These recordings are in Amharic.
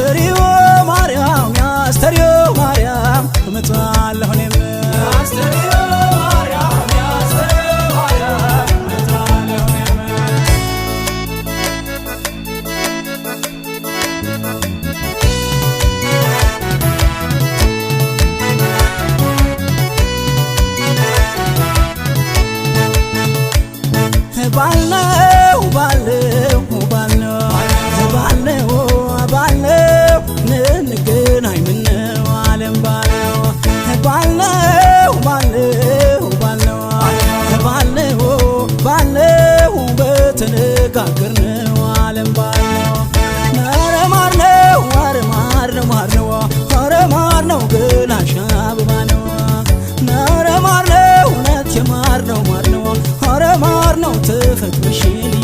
ያስተሪዮ ማርያም ያስተሪዮ ማርያም እመጣለሁ እኔም ያስተሪዮ ማርያም ያስተሪዮ ማርያም እመጣለሁ እኔም ባልነው ባልነው ባልነው ባልነው እንገናኝ ምነው ዓለም ባልነው ባልነው ባልነው ባልነው ባልነው ባልነው በተነጋገርነው ዓለም ባልነው ኧረ ማር ነው ኧረ ማር ነው ማር ነው ኧረ ማር ነው ገላሽ አበባ ነው ኧረ ማር ነው እውነት የማር ነው ማር ነው ኧረ ማር ነው ተፈጥሮሽልኝ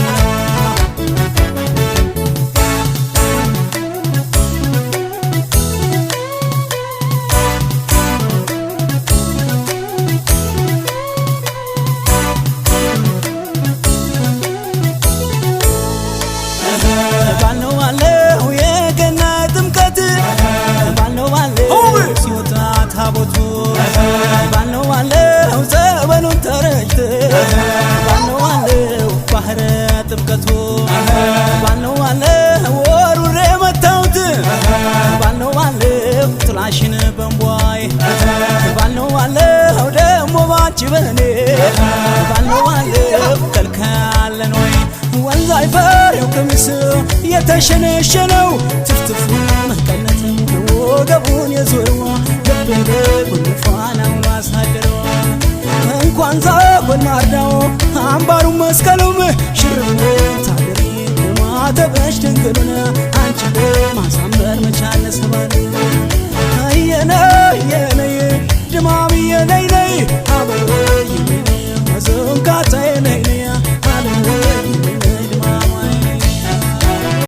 ባልነው ባለው የገና ጥምቀት ባልነው ባለው ሲወጣ ታቦቱ ባልነው ባለው ጸበሉን ተረጭት ባልነው ባለው ባህረ ጥምቀቱ ባልነው ባለው ወሩሬ መታውት ባልነው ባለው ጥላሽን በንቧይ ባልነው ባለው ደሞ ባንቺ በኔ ባልነው ባለው ከልካለን ወይ ወንዝ አይፈሬው ቀሚስ የተሸነሸነው ትፍትፉ መቀነትም ወገቡን የዞረው ልቤን በጉንፋናው አሳደረው እንኳን ዛጎል ማርዳው አምባሩ መስቀሉም ሽርም ታደሪ ማተበሽ ድንግሉን አንቺ ማሳመር መቻል ሰባል አየነ የነይ ድማም የነይ ነይ